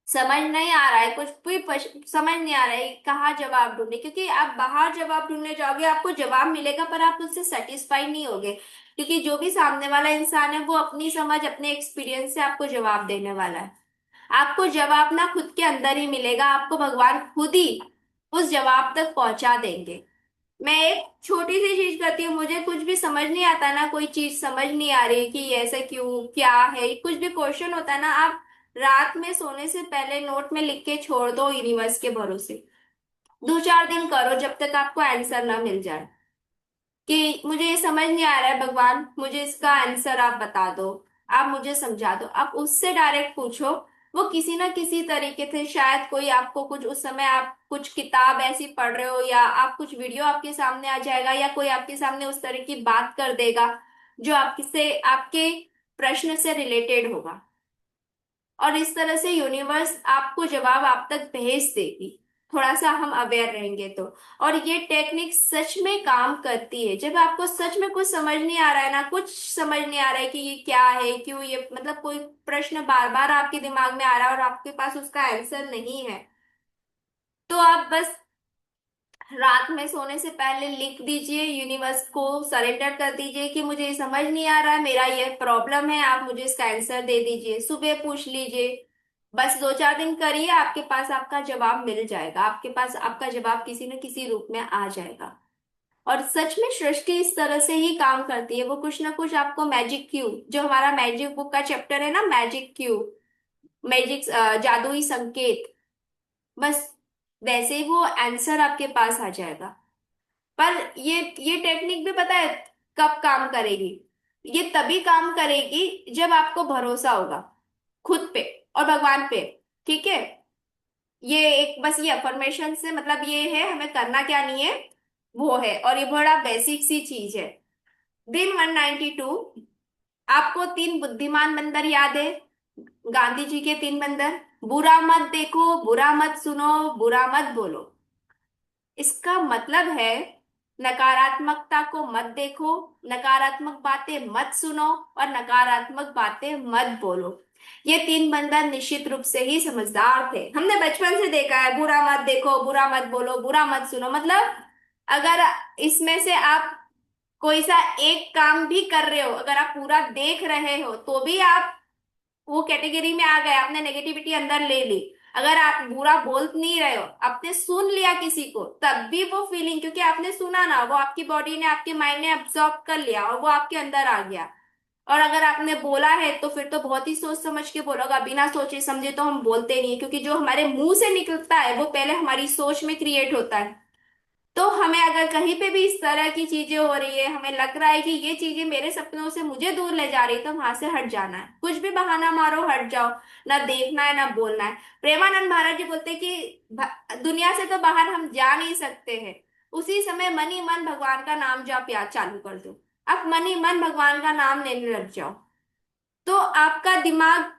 समझ नहीं आ रहा है, कुछ भी समझ नहीं आ रहा है, कहाँ जवाब ढूंढे, क्योंकि आप बाहर जवाब ढूंढने जाओगे आपको जवाब मिलेगा, पर आप उससे सेटिस्फाई नहीं होगे। क्योंकि जो भी सामने वाला इंसान है, वो अपनी समझ, अपने एक्सपीरियंस से आपको जवाब देने वाला है। आपको जवाब ना खुद के अंदर ही मिलेगा, आपको भगवान खुद ही उस जवाब तक पहुंचा देंगे। मैं एक छोटी सी चीज करती हूँ, मुझे कुछ भी समझ नहीं आता ना, कोई चीज समझ नहीं आ रही कि ऐसा क्यों, क्या है, कुछ भी क्वेश्चन होता है ना, आप रात में सोने से पहले नोट में लिख के छोड़ दो, यूनिवर्स के भरोसे। 2-4 दिन करो, जब तक आपको आंसर ना मिल जाए कि मुझे ये समझ नहीं आ रहा है भगवान, मुझे इसका आंसर आप बता दो, आप मुझे समझा दो। आप उससे डायरेक्ट पूछो। वो किसी ना किसी तरीके से, शायद कोई आपको कुछ, उस समय आप कुछ किताब ऐसी पढ़ रहे हो, या आप कुछ वीडियो आपके सामने आ जाएगा, या कोई आपके सामने उस तरह की बात कर देगा जो आपसे, आपके प्रश्न से रिलेटेड होगा। और इस तरह से यूनिवर्स आपको जवाब आप तक भेज देगी, थोड़ा सा हम अवेयर रहेंगे तो। और ये टेक्निक सच में काम करती है। जब आपको सच में कुछ समझ नहीं आ रहा है ना, कुछ समझ नहीं आ रहा है कि ये क्या है, क्यों ये, मतलब कोई प्रश्न बार बार आपके दिमाग में आ रहा है और आपके पास उसका आंसर नहीं है, तो आप बस रात में सोने से पहले लिख दीजिए, यूनिवर्स को सरेंडर कर दीजिए कि मुझे ये समझ नहीं आ रहा है, मेरा ये प्रॉब्लम है, आप मुझे इसका आंसर दे दीजिए। सुबह पूछ लीजिए। बस 2-4 दिन करिए, आपके पास आपका जवाब मिल जाएगा, आपके पास आपका जवाब किसी न किसी रूप में आ जाएगा। और सच में सृष्टि इस तरह से ही काम करती है, वो कुछ ना कुछ आपको मैजिक क्यू, जो हमारा मैजिक बुक का चैप्टर है ना, मैजिक क्यू, मैजिक, जादुई संकेत, बस वैसे ही वो आंसर आपके पास आ जाएगा। पर ये टेक्निक भी पता है कब काम करेगी? ये तभी काम करेगी जब आपको भरोसा होगा खुद पे और भगवान पे। ठीक है? ये एक, बस ये अफर्मेशन से मतलब ये है, हमें करना क्या नहीं है, वो है। और ये बड़ा बेसिक सी चीज है। दिन 192, आपको 3 बुद्धिमान बंदर याद है? गांधी जी के 3 बंदर। बुरा मत देखो, बुरा मत सुनो, बुरा मत बोलो। इसका मतलब है, नकारात्मकता को मत देखो, नकारात्मक बातें मत सुनो, और नकारात्मक बातें मत बोलो। ये 3 बंदर निश्चित रूप से ही समझदार थे। हमने बचपन से देखा है, बुरा मत देखो, बुरा मत बोलो, बुरा मत सुनो, मतलब अगर इसमें से आप कोई सा एक काम भी कर रहे हो, अगर आप पूरा देख रहे हो, तो भी आप वो कैटेगरी में आ गए, आपने नेगेटिविटी अंदर ले ली। अगर आप बुरा बोल नहीं रहे हो, आपने सुन लिया किसी को, तब भी वो फीलिंग, क्योंकि आपने सुना ना, वो आपकी बॉडी ने, आपके माइंड ने अब्सॉर्ब कर लिया और वो आपके अंदर आ गया। और अगर आपने बोला है तो फिर तो बहुत ही सोच समझ के बोलोगा, बिना सोचे समझे तो हम बोलते नहीं है, क्योंकि जो हमारे मुंह से निकलता है वो पहले हमारी सोच में क्रिएट होता है। तो हमें अगर कहीं पे भी इस तरह की चीजें हो रही है, हमें लग रहा है कि ये चीजें मेरे सपनों से मुझे दूर ले जा रही है, तो वहां से हट जाना है। कुछ भी बहाना मारो, हट जाओ। ना देखना है ना बोलना है। प्रेमानंद महाराज जी बोलते हैं कि दुनिया से तो बाहर हम जा नहीं सकते हैं। उसी समय मन ही मन भगवान का नाम जाप याद चालू कर दो। आप मन ही मन भगवान का नाम लेने लग जाओ, तो आपका दिमाग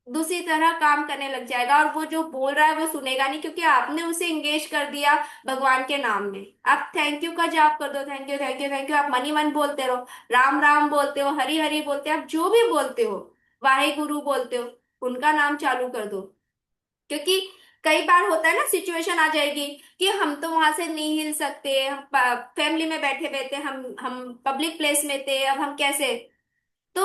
दूसरी तरह काम करने लग जाएगा, और वो जो बोल रहा है वो सुनेगा नहीं, क्योंकि आपने उसे एंगेज कर दिया भगवान के नाम में। आप थैंक यू का जाप कर दो, thank you, thank you, thank you, आप मन ही मन बोलते रहो, राम राम बोलते हो, हरी हरी बोलते हो, आप जो भी बोलते हो, वाहे गुरु बोलते हो, उनका नाम चालू कर दो। क्योंकि कई बार होता है ना, सिचुएशन आ जाएगी कि हम तो वहां से नहीं हिल सकते, फैमिली में बैठे हुए थे, हम पब्लिक प्लेस में थे, अब हम कैसे। तो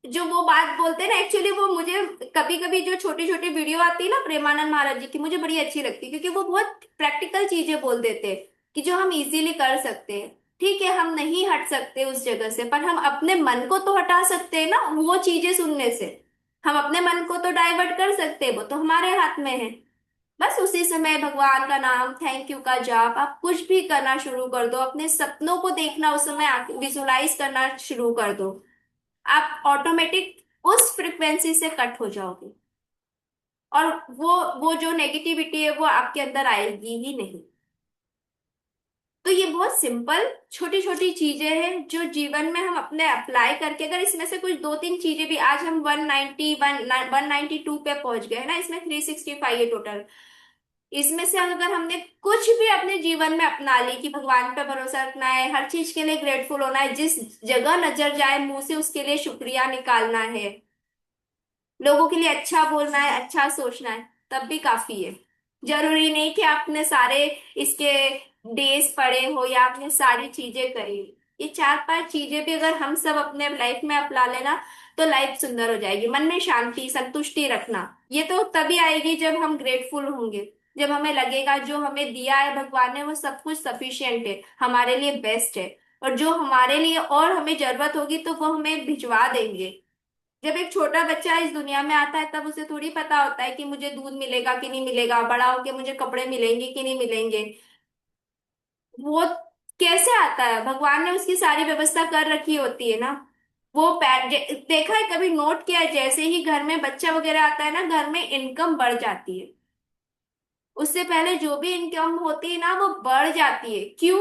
जो वो बात बोलते हैं ना, एक्चुअली वो मुझे कभी कभी जो छोटी छोटी वीडियो आती है ना प्रेमानंद महाराज जी की, मुझे बड़ी अच्छी लगती है, क्योंकि वो बहुत प्रैक्टिकल चीजें बोल देते हैं कि जो हम इजीली कर सकते हैं। ठीक है, हम नहीं हट सकते उस जगह से, पर हम अपने मन को तो हटा सकते हैं ना वो चीजें सुनने से। हम अपने मन को तो डाइवर्ट कर सकते हैं, वो तो हमारे हाथ में है। बस उसी समय भगवान का नाम, थैंक यू का जाप, आप कुछ भी करना शुरू कर दो, अपने सपनों को देखना उस समय विजुलाइज करना शुरू कर दो। आप ऑटोमेटिक उस फ्रिक्वेंसी से कट हो जाओगे, और वो जो नेगेटिविटी है वो आपके अंदर आएगी ही नहीं। तो ये बहुत सिंपल छोटी छोटी चीजें हैं जो जीवन में हम अपने अप्लाई करके, अगर इसमें से कुछ दो तीन चीजें भी, आज हम 192 पे पहुंच गए हैं ना, इसमें 365 है टोटल। इसमें से अगर हमने कुछ भी अपने जीवन में अपना ली कि भगवान पे भरोसा रखना है, हर चीज के लिए ग्रेटफुल होना है, जिस जगह नजर जाए मुंह से उसके लिए शुक्रिया निकालना है, लोगों के लिए अच्छा बोलना है, अच्छा सोचना है, तब भी काफी है। जरूरी नहीं कि आपने सारे इसके डेज पढ़े हो या आपने सारी चीजें करी। ये चार पांच चीजें भी अगर हम सब अपने लाइफ में अपना लेना, तो लाइफ सुंदर हो जाएगी। मन में शांति संतुष्टि रखना, ये तो तभी आएगी जब हम ग्रेटफुल होंगे, जब हमें लगेगा जो हमें दिया है भगवान ने वो सब कुछ सफिशिएंट है, हमारे लिए बेस्ट है। और जो हमारे लिए और हमें जरूरत होगी तो वो हमें भिजवा देंगे। जब एक छोटा बच्चा इस दुनिया में आता है तब उसे थोड़ी पता होता है कि मुझे दूध मिलेगा कि नहीं मिलेगा, बड़ा होके मुझे कपड़े मिलेंगे कि नहीं मिलेंगे। वो कैसे आता है, भगवान ने उसकी सारी व्यवस्था कर रखी होती है ना। वो देखा है, कभी नोट किया है, जैसे ही घर में बच्चा वगैरह आता है ना, घर में इनकम बढ़ जाती है। उससे पहले जो भी इनकम होती है ना वो बढ़ जाती है। क्यों?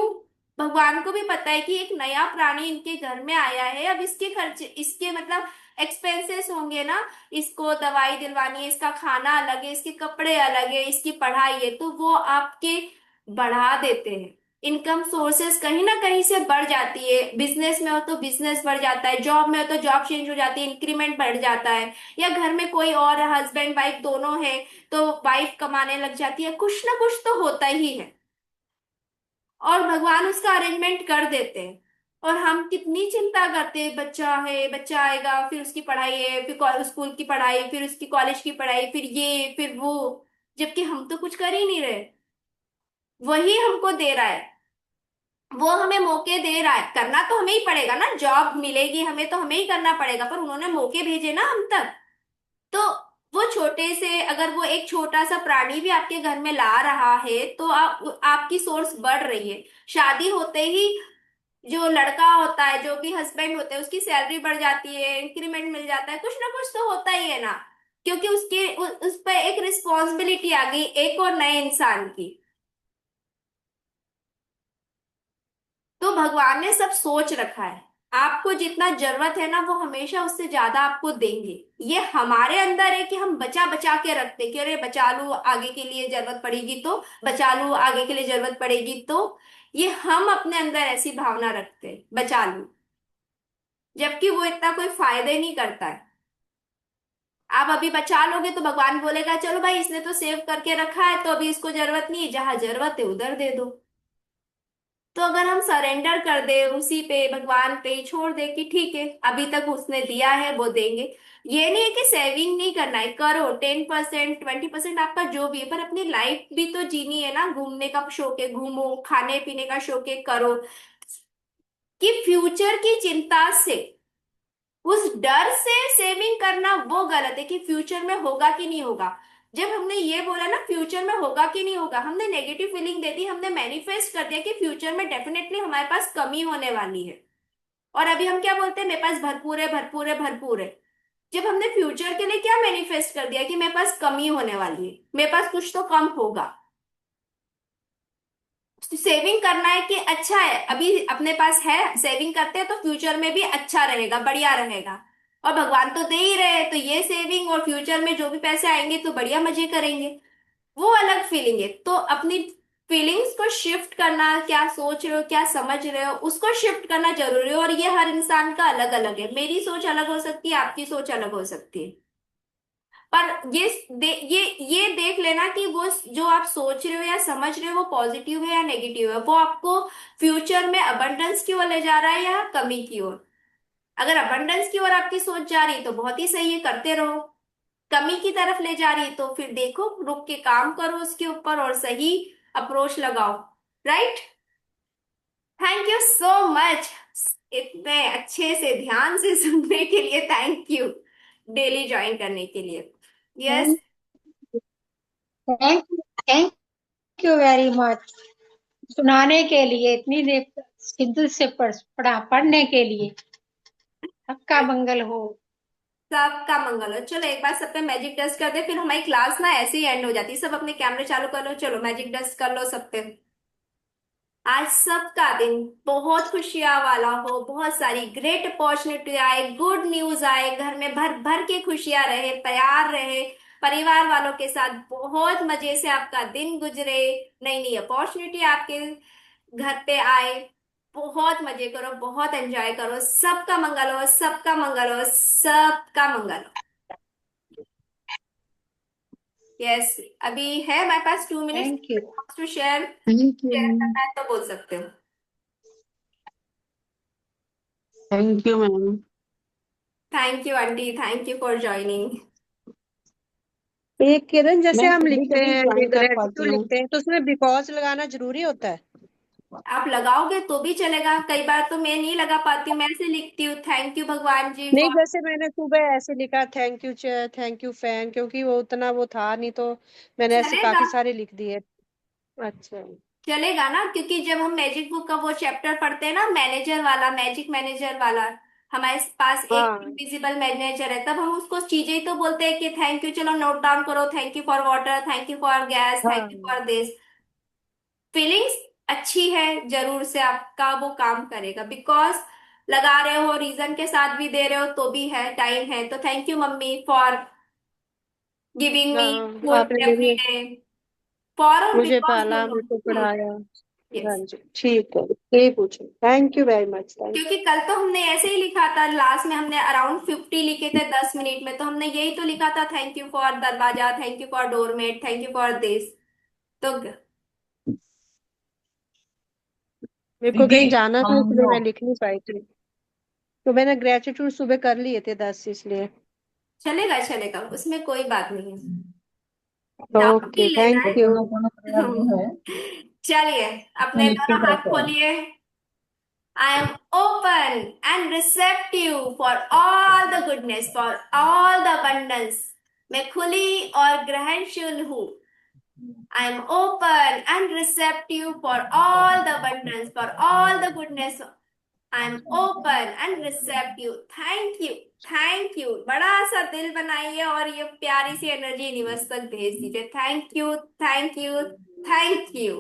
भगवान को भी पता है कि एक नया प्राणी इनके घर में आया है, अब इसके खर्चे, इसके मतलब एक्सपेंसेस होंगे ना, इसको दवाई दिलवानी है, इसका खाना अलग है, इसके कपड़े अलग है, इसकी पढ़ाई है, तो वो आपके बढ़ा देते हैं। इनकम सोर्सेस कहीं ना कहीं से बढ़ जाती है, बिजनेस में हो तो बिजनेस बढ़ जाता है, जॉब में हो तो जॉब चेंज हो जाती है, इंक्रीमेंट बढ़ जाता है, या घर में कोई और हस्बैंड वाइफ दोनों है तो वाइफ कमाने लग जाती है, कुछ ना कुछ तो होता ही है। और भगवान उसका अरेंजमेंट कर देते हैं। और हम कितनी चिंता करते हैं, बच्चा है, बच्चा आएगा, फिर उसकी पढ़ाई है, फिर स्कूल की पढ़ाई, फिर उसकी कॉलेज की पढ़ाई, फिर ये फिर वो, जबकि हम तो कुछ कर ही नहीं रहे। वही हमको दे रहा है, वो हमें मौके दे रहा है, करना तो हमें ही पड़ेगा ना, जॉब मिलेगी हमें तो हमें ही करना पड़ेगा, पर उन्होंने मौके भेजे ना हम तक। तो वो छोटे से, अगर वो एक छोटा सा प्राणी भी आपके घर में ला रहा है तो आपकी सोर्स बढ़ रही है। शादी होते ही जो लड़का होता है, जो भी हस्बैंड होते हैं, उसकी सैलरी बढ़ जाती है, इंक्रीमेंट मिल जाता है, कुछ ना कुछ तो होता ही है ना। क्योंकि उस पर एक रिस्पॉन्सिबिलिटी आ गई एक और नए इंसान की। तो भगवान ने सब सोच रखा है, आपको जितना जरूरत है ना वो हमेशा उससे ज्यादा आपको देंगे। ये हमारे अंदर है कि हम बचा बचा के रखते कि अरे बचा लूं आगे के लिए जरूरत पड़ेगी तो, बचा लूं आगे के लिए जरूरत पड़ेगी तो। ये हम अपने अंदर ऐसी भावना रखते हैं, बचा लूं, जबकि वो इतना कोई फायदे नहीं करता है। आप अभी बचा लोगे तो भगवान बोलेगा चलो भाई इसने तो सेव करके रखा है तो अभी इसको जरूरत नहीं है, जहां जरूरत है उधर दे दो। तो अगर हम सरेंडर कर दे उसी पे, भगवान पे ही छोड़ दे कि ठीक है अभी तक उसने दिया है वो देंगे। ये नहीं है कि सेविंग नहीं करना है, करो 10% 20% आपका जो भी है, पर अपनी लाइफ भी तो जीनी है ना। घूमने का शौक है घूमो, खाने पीने का शौक है करो। कि फ्यूचर की चिंता से, उस डर से सेविंग करना वो गलत है कि फ्यूचर में होगा कि नहीं होगा। जब हमने ये बोला ना फ्यूचर में होगा कि नहीं होगा, हमने नेगेटिव फीलिंग दे दी, हमने मैनिफेस्ट कर दिया कि फ्यूचर में डेफिनेटली हमारे पास कमी होने वाली है। और अभी हम क्या बोलते हैं, मेरे पास भरपूर है भरपूर है भरपूर है। जब हमने फ्यूचर के लिए क्या मैनिफेस्ट कर दिया कि मेरे पास कमी होने वाली है, मेरे पास कुछ तो कम होगा। सेविंग करना है कि अच्छा है अभी अपने पास है, सेविंग करते हैं तो फ्यूचर में भी अच्छा रहेगा, बढ़िया रहेगा। और भगवान तो दे ही रहे हैं, तो ये सेविंग और फ्यूचर में जो भी पैसे आएंगे तो बढ़िया मजे करेंगे। वो अलग फीलिंग है। तो अपनी फीलिंग्स को शिफ्ट करना, क्या सोच रहे हो, क्या समझ रहे हो, उसको शिफ्ट करना जरूरी है। और ये हर इंसान का अलग अलग है। मेरी सोच अलग हो सकती है, आपकी सोच अलग हो सकती है। पर ये देख लेना कि वो जो आप सोच रहे हो या समझ रहे हो वो पॉजिटिव है या नेगेटिव है। वो आपको फ्यूचर में अबंडेंस की ओर ले जा रहा है या कमी की ओर। अगर अबंडेंस की ओर आपकी सोच जा रही है तो बहुत ही सही है, करते रहो। कमी की तरफ ले जा रही है तो फिर देखो, रुक के काम करो उसके ऊपर और सही अप्रोच लगाओ। Right. Thank you so much, इतने अच्छे से ध्यान से सुनने के लिए। थैंक यू डेली ज्वाइन करने के लिए। Yes. Thank thank you very much सुनाने के लिए, इतनी देर सिद्धू से पढ़ने के लिए। सबका मंगल हो। सबका मंगल हो। चलो एक बार सब पे मैजिक डस्ट कर दे, फिर हमारी क्लास ना ऐसे ही एंड हो जाती है। सब अपने कैमरे चालू कर लो, चलो मैजिक डस्ट कर लो सब पे। आज सबका दिन बहुत खुशियां वाला हो, बहुत सारी ग्रेट अपॉर्चुनिटी आए, गुड न्यूज आए, घर में भर भर के खुशियां रहे, प्यार रहे, परिवार वालों के साथ बहुत मजे से आपका दिन गुजरे, नई नई अपॉर्चुनिटी आपके घर पे आए। बहुत मजे करो, बहुत एंजॉय करो। सबका मंगल हो, सबका मंगल हो, सबका मंगल हो। यस। अभी है हमारे पास 2 minutes thank you. To share. Thank share you. करना है तो बोल सकते हो। Thank you ma'am. Thank you aunty, thank you for joining. एक किरण, जैसे मैं हम कभी लिखते कभी हैं, ज्वाइन कर ग्रेटिट्यूड पाती हूँ। लिखते हैं, तो उसमें बिकॉज लगाना जरूरी होता है? आप लगाओगे तो भी चलेगा, कई बार तो मैं नहीं लगा पाती हूँ, मैं ऐसे लिखती हूँ, थैंक यू भगवान जी नहीं, फॉर। जैसे मैंने सुबह ऐसे लिखा, thank you thank you fan, क्योंकि वो उतना वो था नहीं, तो मैंने ऐसे चलेगा। काफी सारे लिख दिए। अच्छा। चलेगा ना, क्योंकि जब हम मैजिक बुक का वो चैप्टर पढ़ते हैं ना, मैनेजर वाला, मैजिक मैनेजर वाला, हमारे पास एक हाँ। इनविजिबल मैनेजर है, तब हम उसको चीजें ही तो बोलते हैं कि थैंक यू, चलो नोट डाउन करो, thank you for water, thank you for gas, thank you हाँ। For this. फीलिंग्स अच्छी है, जरूर से आपका वो काम करेगा। बिकॉज लगा रहे हो, रीजन के साथ भी दे रहे हो तो भी है, टाइम है तो। Thank you mummy for giving me हाँ, फूड आपने एवरी मेरे डे, फॉर और मुझे बिकॉज पाला, दोनों। मेरे को पढ़ाया। हाँ यस। जी, ठीक है। यही पूछो। Thank you very much. Thank क्योंकि कल तो हमने ऐसे ही लिखा था, लास्ट में हमने अराउंड 50 लिखे थे 10 मिनट में, तो हमने यही तो लिखा था, थैंक यू फॉर दरवाजा, thank you for doormat, thank you for this. तो मेरे को दीदी कहीं जाना था, हम इसलिए मैं लोग लिख नहीं पाई थी। तो मैंने ग्रेटिट्यूड सुबह कर लिए थे 10, इसलिए। चलेगा, चलेगा, उसमें कोई बात नहीं है। डाउट ओके, नहीं लेना थैंक है। यू। चलिए, अपने दोनों हाथ खोलिए। I am open and receptive for all the goodness, for all the abundance. मैं खुली और ग्रहणशील हूँ। I am open and receptive for all the abundance, for all the goodness. I am open and receptive. Thank you, thank you. बड़ा सा दिल बनाइए और ये प्यारी सी एनर्जी यूनिवर्स तक भेज दीजिए। Thank you, thank you, thank you.